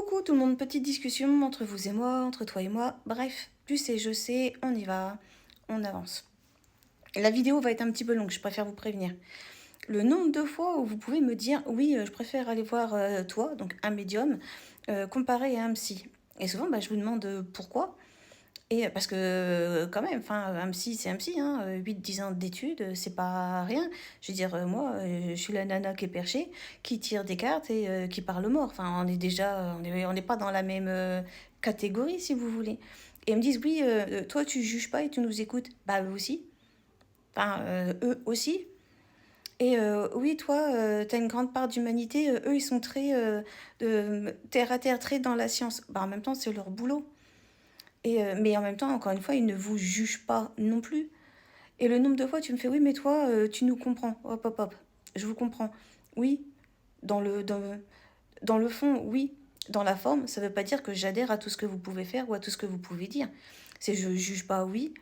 Coucou tout le monde, petite discussion entre vous et moi, entre toi et moi. Bref, tu sais, je sais, on y va, on avance. La vidéo va être un petit peu longue, je préfère vous prévenir. Le nombre de fois où vous pouvez me dire, oui, je préfère aller voir toi, donc un médium, comparé à un psy. Et souvent, je vous demande pourquoi. Et parce que, quand même, enfin, un psy, c'est un psy, hein, 8-10 ans d'études, c'est pas rien. Je veux dire, moi, je suis la nana qui est perchée, qui tire des cartes et qui parle mort. Enfin, on est déjà, on n'est pas dans la même catégorie, si vous voulez. Et ils me disent, oui, toi, tu juges pas et tu nous écoutes. Bah, eux aussi. Enfin, eux aussi. Et oui, toi, t'as une grande part d'humanité. Eux, ils sont très terre à terre, très dans la science. Bah, en même temps, c'est leur boulot. Et, mais en même temps, encore une fois, ils ne vous jugent pas non plus. Et le nombre de fois, tu me fais, oui, mais toi, tu nous comprends. Hop, hop, hop. Je vous comprends. Oui, dans dans le fond, oui. Dans la forme, ça ne veut pas dire que j'adhère à tout ce que vous pouvez faire ou à tout ce que vous pouvez dire. C'est je juge pas, oui,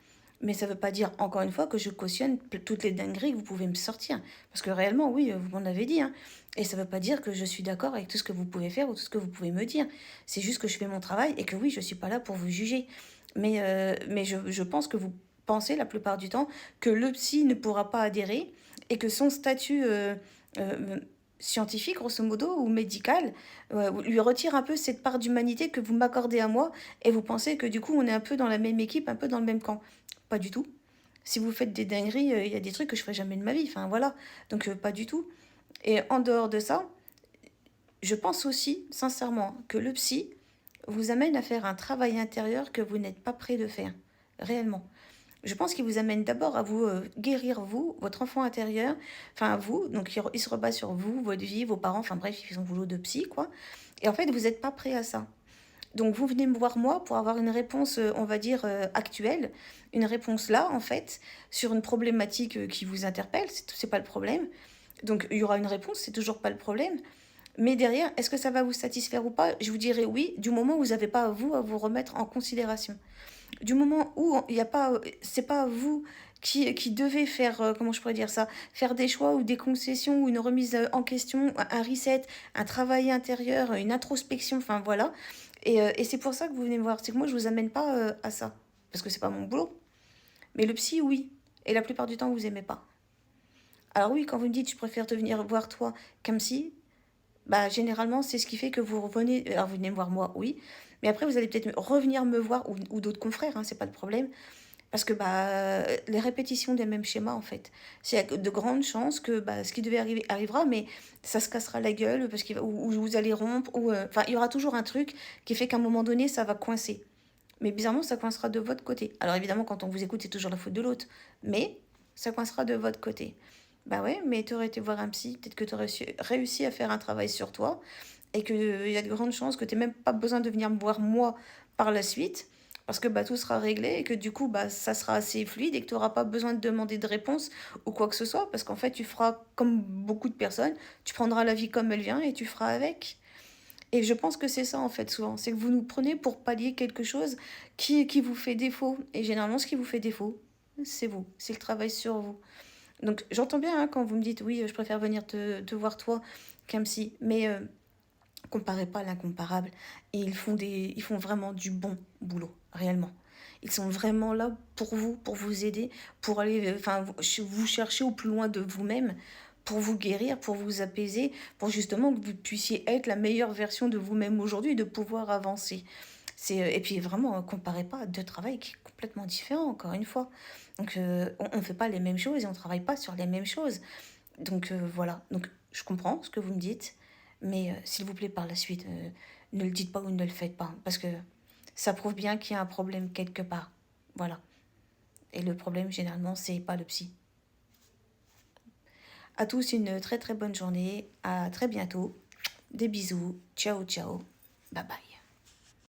mais ça ne veut pas dire, encore une fois, que je cautionne toutes les dingueries que vous pouvez me sortir. Parce que réellement, oui, vous m'en avez dit, hein. Et ça ne veut pas dire que je suis d'accord avec tout ce que vous pouvez faire ou tout ce que vous pouvez me dire. C'est juste que je fais mon travail et que oui, je ne suis pas là pour vous juger. Mais je pense que vous pensez la plupart du temps que le psy ne pourra pas adhérer et que son statut euh, scientifique, grosso modo, ou médical, lui retire un peu cette part d'humanité que vous m'accordez à moi et vous pensez que du coup on est un peu dans la même équipe, un peu dans le même camp. Pas du tout. Si vous faites des dingueries, il y a des trucs que je ferai jamais de ma vie. Enfin voilà. Donc pas du tout. Et en dehors de ça, je pense aussi, sincèrement, que le psy vous amène à faire un travail intérieur que vous n'êtes pas prêt de faire. Réellement. Je pense qu'il vous amène d'abord à vous guérir, vous, votre enfant intérieur, enfin vous, donc il se rebat sur vous, votre vie, vos parents, enfin bref, ils font son boulot de psy, quoi. Et en fait, vous n'êtes pas prêt à ça. Donc vous venez me voir moi pour avoir une réponse, on va dire, actuelle, une réponse là, en fait, sur une problématique qui vous interpelle, c'est pas le problème. Donc il y aura une réponse, c'est toujours pas le problème. Mais derrière, est-ce que ça va vous satisfaire ou pas? Je vous dirais oui, du moment où vous n'avez pas vous à vous remettre en considération. Du moment où il y a pas, c'est pas vous qui devez faire, comment je pourrais dire ça, faire des choix ou des concessions ou une remise en question, un reset, un travail intérieur, une introspection, enfin voilà. Et c'est pour ça que vous venez me voir. C'est que moi, je vous amène pas à ça. Parce que c'est pas mon boulot. Mais le psy, oui. Et la plupart du temps, vous aimez pas. Alors oui, quand vous me dites, je préfère te venir voir toi qu'un psy, bah généralement, c'est ce qui fait que vous revenez. Alors vous venez me voir moi, oui. Mais après, vous allez peut-être revenir me voir ou d'autres confrères, hein, c'est pas le problème. Parce que les répétitions des mêmes schémas, en fait, c'est de grandes chances que ce qui devait arriver arrivera, mais ça se cassera la gueule, ou vous allez rompre, enfin, il y aura toujours un truc qui fait qu'à un moment donné, ça va coincer. Mais bizarrement, ça coincera de votre côté. Alors évidemment, quand on vous écoute, c'est toujours la faute de l'autre, mais ça coincera de votre côté. Bah ouais, mais tu aurais été voir un psy, peut-être que tu aurais réussi à faire un travail sur toi, et qu'il y a de grandes chances que tu n'aies même pas besoin de venir me voir moi par la suite, parce que tout sera réglé et que du coup ça sera assez fluide et que tu n'auras pas besoin de demander de réponse ou quoi que ce soit, parce qu'en fait tu feras comme beaucoup de personnes, tu prendras la vie comme elle vient et tu feras avec. Et je pense que c'est ça en fait souvent, c'est que vous nous prenez pour pallier quelque chose qui vous fait défaut. Et généralement ce qui vous fait défaut, c'est vous, c'est le travail sur vous. Donc j'entends bien hein, quand vous me dites oui, je préfère venir te voir toi qu'un psy, mais comparez pas l'incomparable. Et ils font vraiment du bon boulot, réellement. Ils sont vraiment là pour vous aider, pour aller, enfin, vous chercher au plus loin de vous-même, pour vous guérir, pour vous apaiser, pour justement que vous puissiez être la meilleure version de vous-même aujourd'hui et de pouvoir avancer. Et puis vraiment, comparez pas à deux travails qui sont complètement différents, encore une fois. Donc, on ne fait pas les mêmes choses et on ne travaille pas sur les mêmes choses. Donc voilà, donc je comprends ce que vous me dites, mais s'il vous plaît par la suite, ne le dites pas ou ne le faites pas, parce que ça prouve bien qu'il y a un problème quelque part. Voilà. Et le problème, généralement, c'est pas le psy. À tous, une très très bonne journée. À très bientôt. Des bisous. Ciao, ciao. Bye bye.